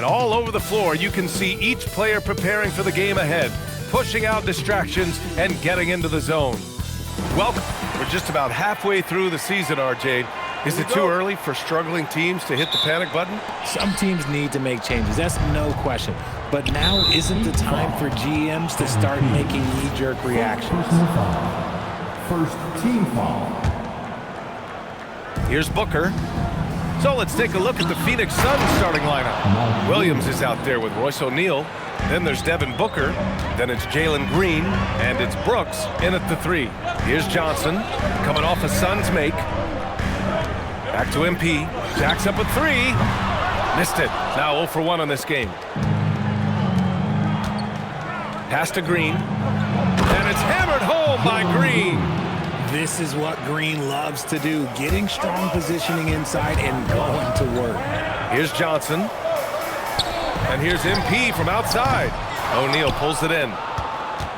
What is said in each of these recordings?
all over the floor, you can see each player preparing for the game ahead, pushing out distractions and getting into the zone. Welcome. We're just about halfway through the season, RJ. Is it too early for struggling teams to hit the panic button? Some teams need to make changes, that's no question. But now isn't the time for GMs to start making knee-jerk reactions. First team foul. Here's Booker. So let's take a look at the Phoenix Suns starting lineup. Williams is out there with Royce O'Neal. Then there's Devin Booker. Then it's Jalen Green. And it's Brooks in at the 3. Here's Johnson coming off a Suns make. Back to MP. Jacks up a 3. Missed it. Now 0 for 1 on this game. Pass to Green. And it's hammered home by Green. This is what Green loves to do, getting strong positioning inside and going to work. Here's Johnson. And here's MP from outside. O'Neal pulls it in.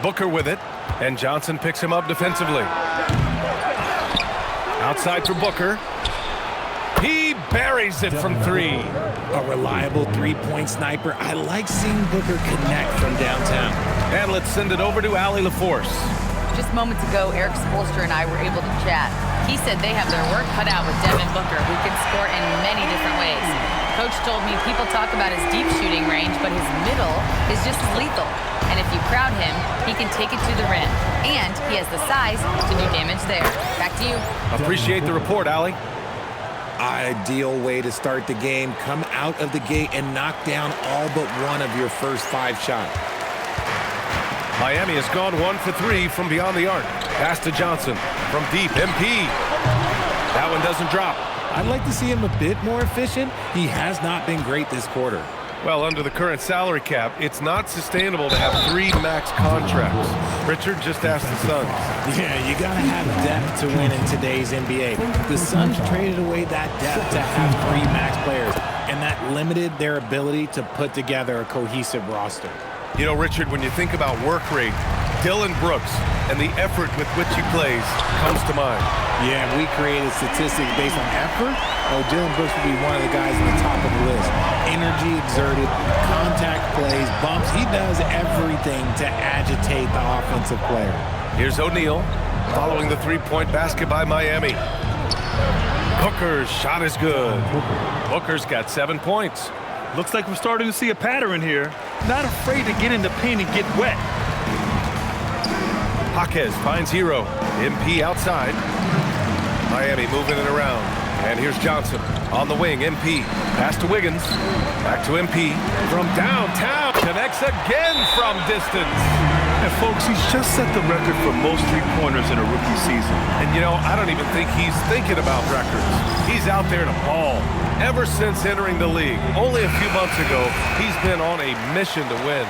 Booker with it. And Johnson picks him up defensively. Outside for Booker. He buries it from 3. A reliable three-point sniper. I like seeing Booker connect from downtown. And let's send it over to Allie LaForce. Just moments ago, Eric Spoelstra and I were able to chat. He said they have their work cut out with Devin Booker, who can score in many different ways. Coach told me people talk about his deep shooting range, but his middle is just as lethal. And if you crowd him, he can take it to the rim. And he has the size to do damage there. Back to you. Appreciate the report, Allie. Ideal way to start the game. Come out of the gate and knock down all but one of your first 5 shots. Miami has gone 1 for 3 from beyond the arc. Pass to Johnson from deep. MP. That one doesn't drop. I'd like to see him a bit more efficient. He has not been great this quarter. Well, under the current salary cap, it's not sustainable to have 3 max contracts. Richard just asked the Suns. Yeah, you got to have depth to win in today's NBA. The Suns traded away that depth to have 3 max players, and that limited their ability to put together a cohesive roster. You know, Richard, when you think about work rate, Dylan Brooks and the effort with which he plays comes to mind. Yeah, we created statistics based on effort. Oh, Dylan Brooks would be one of the guys on the top of the list. Energy exerted, contact plays, bumps. He does everything to agitate the offensive player. Here's O'Neal following the 3-point basket by Miami. Booker's shot is good. Booker's got 7 points. Looks like we're starting to see a pattern here. Not afraid to get in the paint and get wet. Jaquez finds Hero. MP outside. Miami moving it around. And here's Johnson on the wing. MP. Pass to Wiggins. Back to MP. From downtown. Connects again from distance. And folks, he's just set the record for most three-pointers in a rookie season. And you know, I don't even think he's thinking about records. He's out there to ball. Ever since entering the league, only a few months ago, he's been on a mission to win.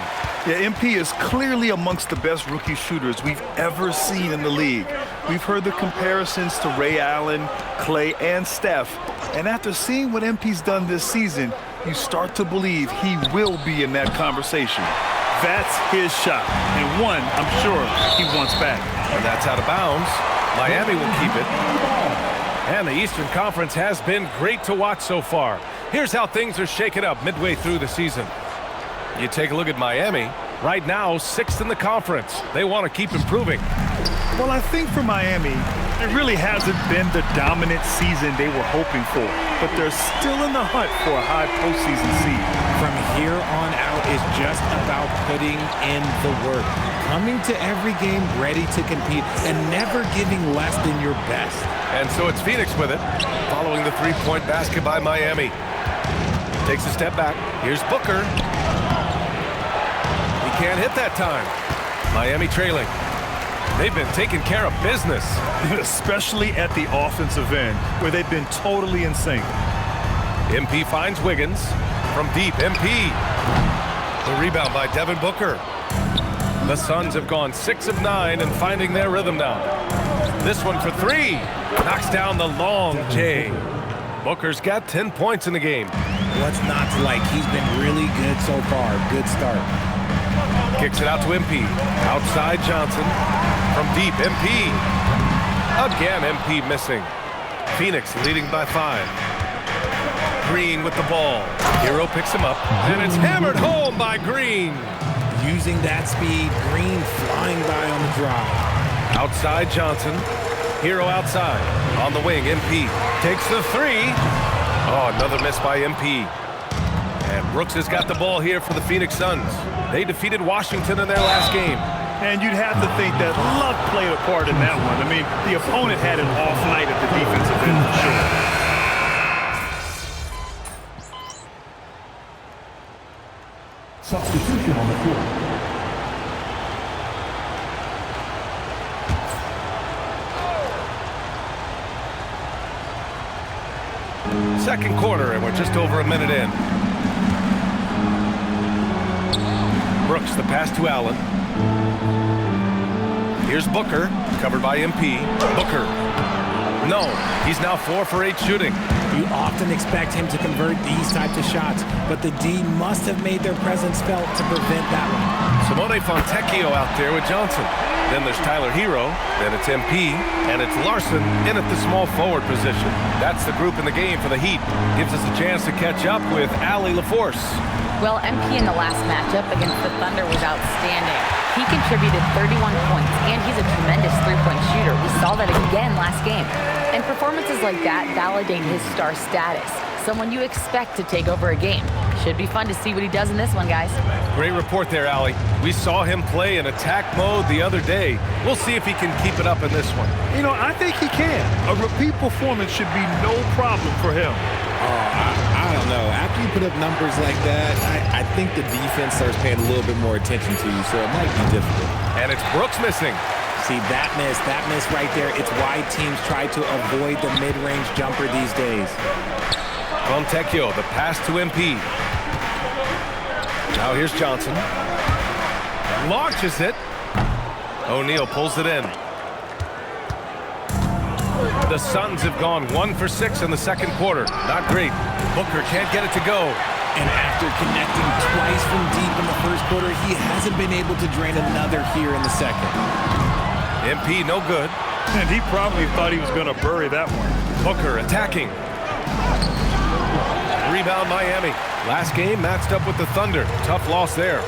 Yeah, MP is clearly amongst the best rookie shooters we've ever seen in the league. We've heard the comparisons to Ray Allen, Clay, and Steph. And after seeing what MP's done this season, you start to believe he will be in that conversation. That's his shot, and one I'm sure he wants back. And that's out of bounds. Miami will keep it. And the Eastern Conference has been great to watch so far. Here's how things are shaking up midway through the season. You take a look at Miami. Right now, 6th in the conference. They want to keep improving. Well, I think for Miami, it really hasn't been the dominant season they were hoping for. But they're still in the hunt for a high postseason seed. From here on out is just about putting in the work. Coming to every game ready to compete and never giving less than your best. And so it's Phoenix with it, following the 3-point basket by Miami. Takes a step back. Here's Booker. He can't hit that time. Miami trailing. They've been taking care of business. Especially at the offensive end, where they've been totally in sync. MP finds Wiggins. From deep, MP. The rebound by Devin Booker. The Suns have gone 6 of 9 and finding their rhythm now. This one for 3. Knocks down the long J. Booker's got 10 points in the game. What's not to like? He's been really good so far. Good start. Kicks it out to MP. Outside Johnson. From deep, MP. Again, MP missing. Phoenix leading by 5. Green with the ball. Hero picks him up, and it's hammered home by Green. Using that speed, Green flying by on the drive. Outside Johnson. Hero outside. On the wing, MP takes the three. Oh, another miss by MP. And Brooks has got the ball here for the Phoenix Suns. They defeated Washington in their last game. And you'd have to think that luck played a part in that one. I mean, the opponent had an off night at the defensive end for sure. Substitution on the court. Second quarter, and we're just over a minute in. Brooks, the pass to Allen. Here's Booker, covered by MP. Booker. No, he's now 4 for 8 shooting. You often expect him to convert these types of shots, but the D must have made their presence felt to prevent that one. Simone Fontecchio out there with Johnson. Then there's Tyler Hero, then it's MP, and it's Larson in at the small forward position. That's the group in the game for the Heat. Gives us a chance to catch up with Allie LaForce. Well, MP in the last matchup against the Thunder was outstanding. He contributed 31 points, and he's a tremendous three-point shooter. We saw that again last game. And performances like that validate his star status, someone you expect to take over a game. Should be fun to see what he does in this one, guys. Great report there, Allie. We saw him play in attack mode the other day. We'll see if he can keep it up in this one. You know, I think he can. A repeat performance should be no problem for him. I don't know. After you put up numbers like that, I think the defense starts paying a little bit more attention to you, so it might be difficult. And it's Brooks missing. See, that miss right there, it's why teams try to avoid the mid-range jumper these days. Fontecchio, the pass to MP. Now here's Johnson. Launches it. O'Neal pulls it in. The Suns have gone 1 for 6 in the second quarter. Not great. Booker can't get it to go. And after connecting twice from deep in the first quarter, he hasn't been able to drain another here in the second. MP no good. And he probably thought he was going to bury that one. Booker attacking. Rebound Miami. Last game matched up with the Thunder. Tough loss there.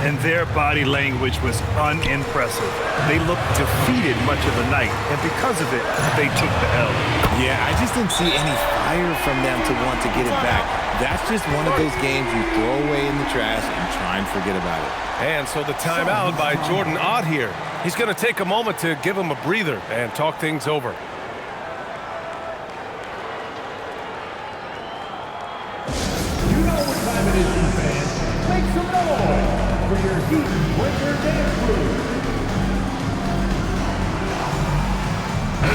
And their body language was unimpressive. They looked defeated much of the night, and because of it, they took the L. Yeah, I just didn't see any fire from them to want to get it back. That's just one of those games you throw away in the trash and try and forget about it. And so the timeout by Jordan Ott here. He's going to take a moment to give him a breather and talk things over. You know what time it is, you fans. Make some noise for your Heat Winter Dance Crew.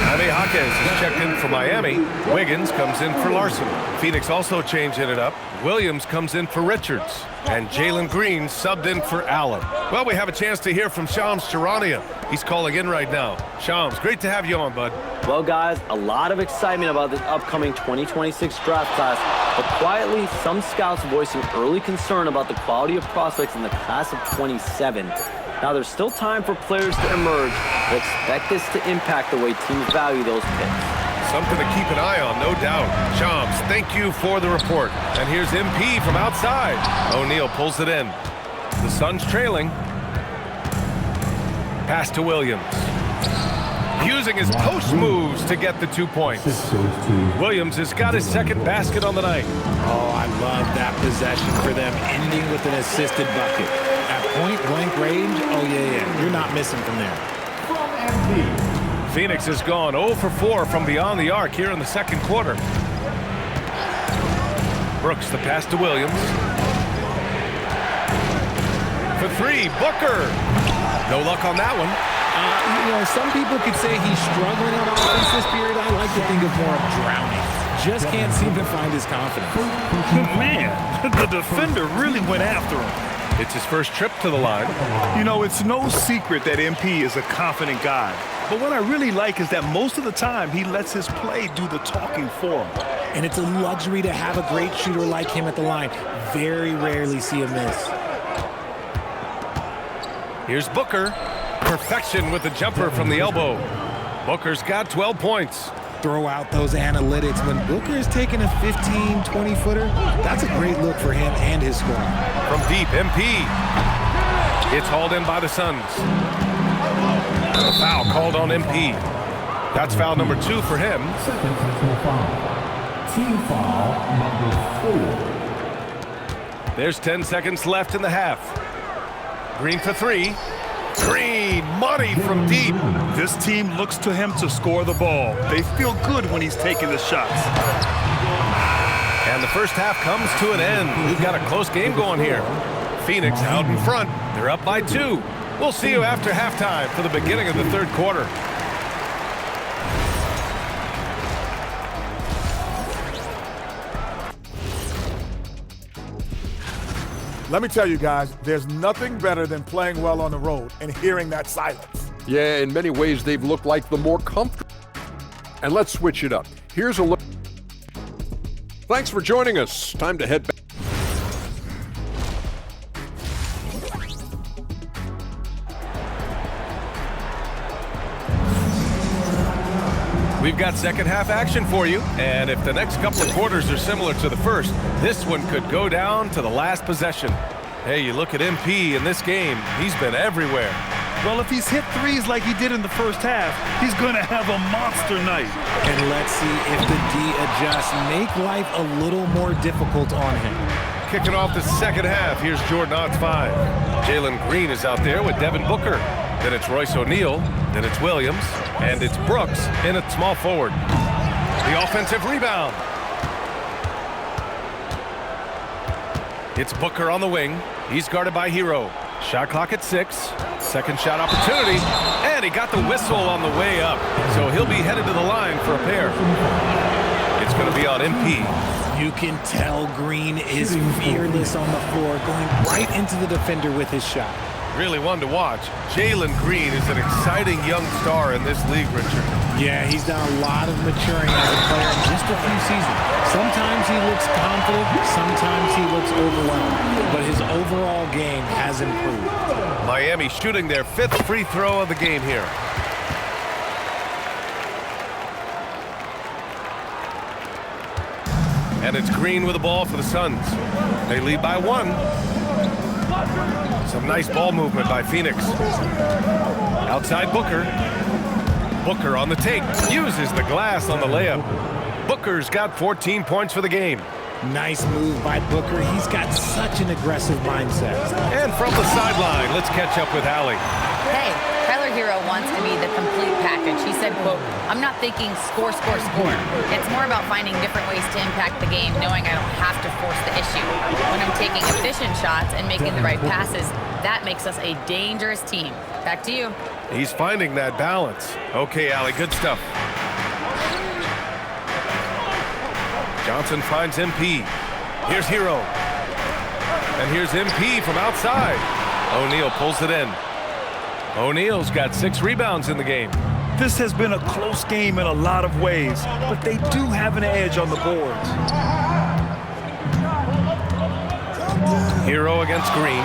Jaime Jaquez is checked in for Miami. Wiggins comes in for Larson. Phoenix also changing it up. Williams comes in for Richards. And Jalen Green subbed in for Allen. Well, we have a chance to hear from Shams Charania. He's calling in right now. Shams, great to have you on, bud. Well, guys, a lot of excitement about this upcoming 2026 draft class, but quietly, some scouts voicing early concern about the quality of prospects in the class of 27. Now, there's still time for players to emerge, but expect this to impact the way teams value those picks. Something to keep an eye on, no doubt. Shams, thank you for the report. And here's MP from outside. O'Neal pulls it in. The Suns trailing. Pass to Williams. Using his post moves to get the 2 points. Williams has got his second basket on the night. Oh, I love that possession for them, ending with an assisted bucket. At point-blank range, oh yeah, you're not missing from there. From MP. Phoenix has gone 0 for 4 from beyond the arc here in the second quarter. Brooks, the pass to Williams. For three, Booker. No luck on that one. You know, some people could say he's struggling on offense this period. I like to think of more of drowning. Just can't seem to find his confidence. Man, the defender really went after him. It's his first trip to the line. You know, it's no secret that MP is a confident guy. But what I really like is that most of the time he lets his play do the talking for him. And it's a luxury to have a great shooter like him at the line. Very rarely see a miss. Here's Booker. Perfection with the jumper from the elbow. Booker's got 12 points. throw out those analytics. When Booker is taking a 15, 20-footer, that's a great look for him and his squad. From deep, MP. It's hauled in by the Suns. A foul called on MP. That's foul number 2 for him. Second personal foul. Team foul number 4. There's 10 seconds left in the half. Green for 3. Green, money from deep. This team looks to him to score the ball. They feel good when he's taking the shots. And the first half comes to an end. We've got a close game going here. Phoenix out in front. They're up by 2. We'll see you after halftime for the beginning of the third quarter. Let me tell you guys, there's nothing better than playing well on the road and hearing that silence. Yeah, in many ways, they've looked like the more comfortable. And let's switch it up. Here's a look. Thanks for joining us. Time to head back. We've got second half action for you, and if the next couple of quarters are similar to the first, this one could go down to the last possession. Hey, you look at MP in this game, he's been everywhere. Well, if he's hit threes like he did in the first half, he's going to have a monster night. And let's see if the D adjusts, make life a little more difficult on him. Kicking off the second half, here's Jordan Ott's 5. Jalen Green is out there with Devin Booker. Then it's Royce O'Neal, then it's Williams, and it's Brooks in at small forward. The offensive rebound. It's Booker on the wing. He's guarded by Hero. Shot clock at 6. Second shot opportunity, and he got the whistle on the way up. So he'll be headed to the line for a pair. It's going to be on MP. You can tell Green is fearless on the floor, going right into the defender with his shot. Really one to watch. Jalen Green is an exciting young star in this league, Richard. Yeah, he's done a lot of maturing as a player in just a few seasons. Sometimes he looks confident, sometimes he looks overwhelmed, but his overall game has improved. Miami shooting their 5th free throw of the game here. And it's Green with the ball for the Suns. They lead by 1. Some nice ball movement by Phoenix. Outside Booker. Booker on the take. Uses the glass on the layup. Booker's got 14 points for the game. Nice move by Booker. He's got such an aggressive mindset. And from the sideline, let's catch up with Allie. Hey, Tyler Hero wants to be the complete package. He said, quote, "I'm not thinking score, score, score. It's more about finding different ways to impact the game, knowing I don't have to force the issue. When I'm taking efficient shots and making the right passes, that makes us a dangerous team." Back to you. He's finding that balance. Okay, Allie, good stuff. Johnson finds MP. Here's Hero. And here's MP from outside. O'Neal pulls it in. O'Neal's got 6 rebounds in the game. This has been a close game in a lot of ways, but they do have an edge on the boards. Hero against Green.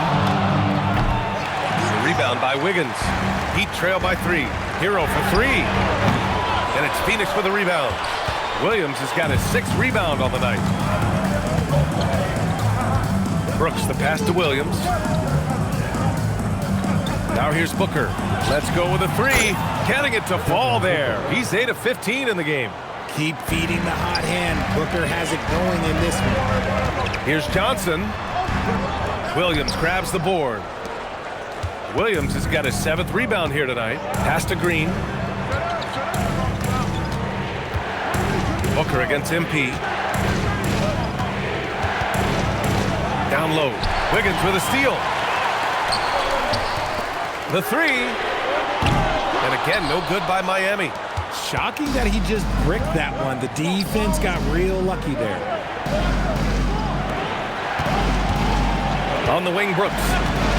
The rebound by Wiggins. Heat trail by 3. Hero for 3. And it's Phoenix with the rebound. Williams has got his 6th rebound on the night. Brooks the pass to Williams. Now here's Booker. Let's go with a 3. Getting it to fall there. He's 8 of 15 in the game. Keep feeding the hot hand. Booker has it going in this one. Here's Johnson. Williams grabs the board. Williams has got his 7th rebound here tonight. Pass to Green. Booker against MP. Down low. Wiggins with a steal. The 3. And again, no good by Miami. Shocking that he just bricked that one. The defense got real lucky there. On the wing, Brooks.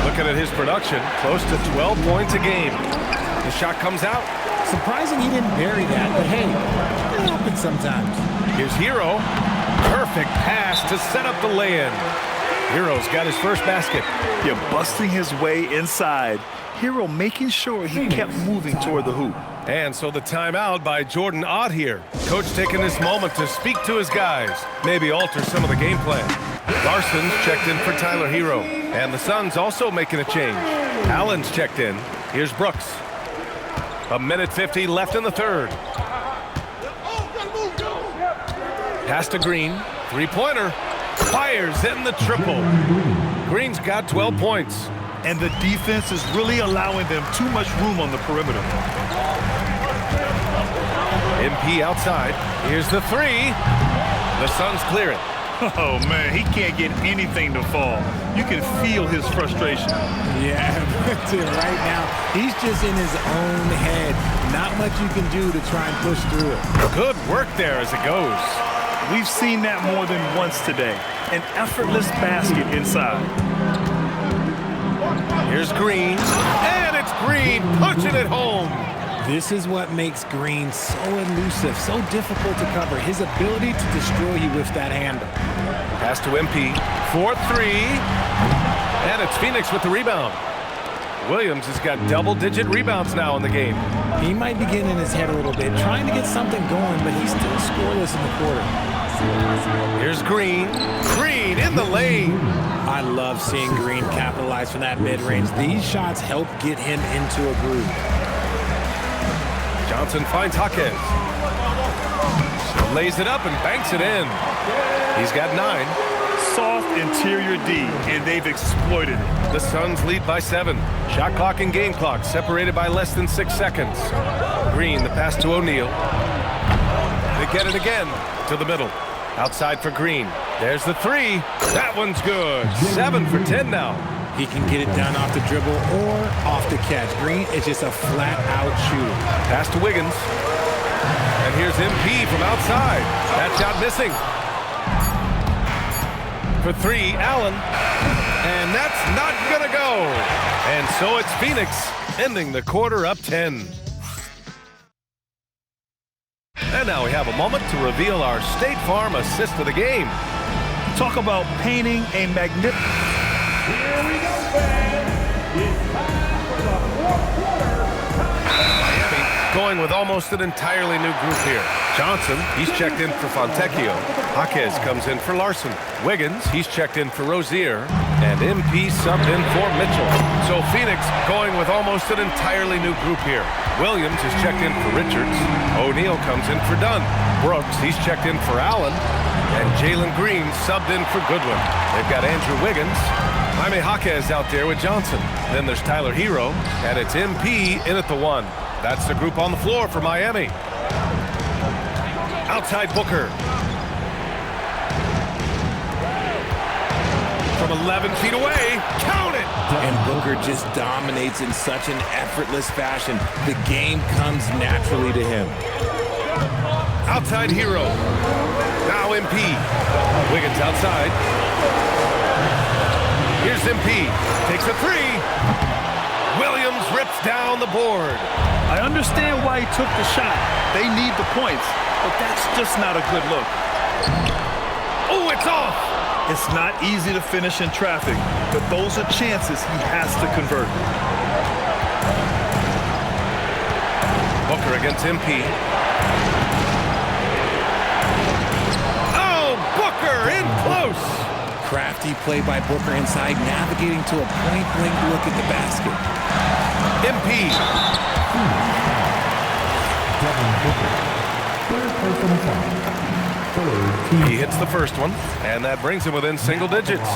Looking at his production, close to 12 points a game. The shot comes out. Surprising he didn't bury that, but hey, it happens sometimes. Here's Hero. Perfect pass to set up the lay-in. Hero's got his first basket. Yeah, busting his way inside. Hero making sure he kept moving toward the hoop. And so the timeout by Jordan Ott here. Coach taking this moment to speak to his guys, maybe alter some of the game plan. Larson's checked in for Tyler Hero. And the Suns also making a change. Allen's checked in. Here's Brooks. 1:50 left in the third. Pass to Green. Three-pointer. Fires in the triple. Green's got 12 points. And the defense is really allowing them too much room on the perimeter. MP outside. Here's the three. The Suns clear it. Oh, man, he can't get anything to fall. You can feel his frustration. Yeah, right now, he's just in his own head. Not much you can do to try and push through it. Good work there as it goes. We've seen that more than once today. An effortless basket inside. Here's Green. And it's Green punching it home. This is what makes Green so elusive, so difficult to cover. His ability to destroy you with that handle. Pass to MP. 4-3. And it's Phoenix with the rebound. Williams has got double-digit rebounds now in the game. He might be getting in his head a little bit, trying to get something going, but he's still scoreless in the quarter. Here's Green. Green in the lane. I love seeing Green capitalize from that mid-range. These shots help get him into a groove. Johnson finds Jaquez. Lays it up and banks it in. He's got 9. Soft interior D, and they've exploited it. The Suns lead by 7. Shot clock and game clock separated by less than 6 seconds. Green, the pass to O'Neal. They get it again to the middle. Outside for Green. There's the three. That one's good. 7 for 10 now. He can get it done off the dribble or off the catch. Green is just a flat-out shooter. Pass to Wiggins. And here's MP from outside. That shot missing. For 3, Allen. And that's not going to go. And so it's Phoenix ending the quarter up 10. And now we have a moment to reveal our State Farm assist of the game. Talk about painting a magnificent... Here we go, fans. It's time for the fourth quarter. Miami going with almost an entirely new group here. Johnson, he's checked in for Fontecchio. Jaquez comes in for Larson. Wiggins, he's checked in for Rozier. And MP subbed in for Mitchell. So Phoenix going with almost an entirely new group here. Williams is checked in for Richards. O'Neal comes in for Dunn. Brooks, he's checked in for Allen. And Jalen Green subbed in for Goodwin. They've got Andrew Wiggins. Jaime Jaquez out there with Johnson. Then there's Tyler Hero. And it's MP in at the 1. That's the group on the floor for Miami. Outside Booker. From 11 feet away. Count it! And Booker just dominates in such an effortless fashion. The game comes naturally to him. Outside Hero. Now MP. Wiggins outside. Here's MP. Takes a 3. Williams rips down the board. I understand why he took the shot. They need the points, but that's just not a good look. Oh, it's off! It's not easy to finish in traffic, but those are chances he has to convert. Booker against MP. Oh, Booker in close! Crafty play by Booker inside, navigating to a point-blank look at the basket. MP. He hits the first one, and that brings him within single digits.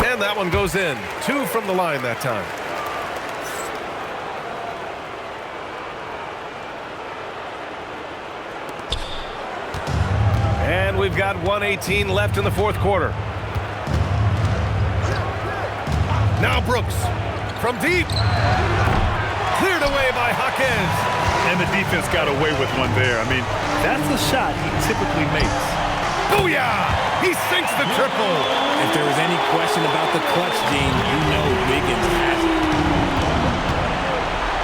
And that one goes in. 2 from the line that time. And we've got 1:18 left in the fourth quarter. Now Brooks from deep. Cleared away by Jaquez. And the defense got away with one there. I mean, that's the shot he typically makes. Booyah! He sinks the triple. If there was any question about the clutch gene, you know Wiggins has it.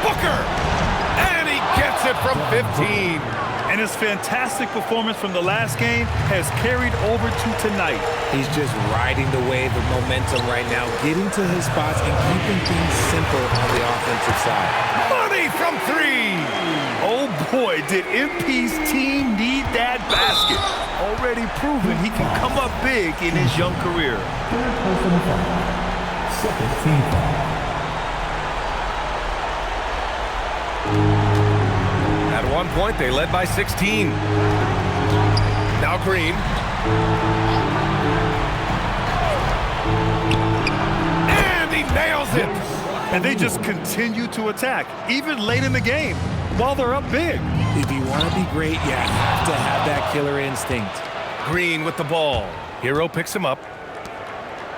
Booker! And he gets it from 15. And his fantastic performance from the last game has carried over to tonight. He's just riding the wave of momentum right now, getting to his spots and keeping things simple on the offensive side. Money from three. Oh boy, did MP's team need that basket. Already proven he can come up big in his young career. Third personal foul. Second team foul. At one point, they led by 16. Now Green. And he nails it. And they just continue to attack, even late in the game, while they're up big. If you want to be great, you have to have that killer instinct. Green with the ball. Hero picks him up.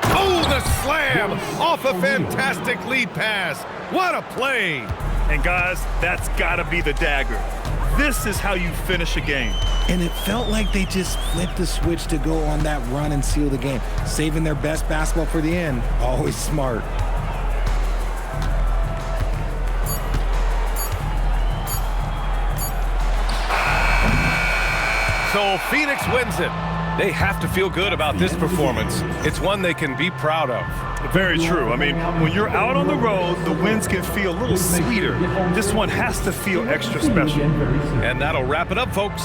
Oh, the slam off a fantastic lead pass. What a play. And guys, that's got to be the dagger. This is how you finish a game. And it felt like they just flipped the switch to go on that run and seal the game. Saving their best basketball for the end. Always smart. So Phoenix wins it. They have to feel good about this performance. It's one they can be proud of. Very true. I mean, when you're out on the road, the wins can feel a little sweeter. This one has to feel extra special. And that'll wrap it up, folks.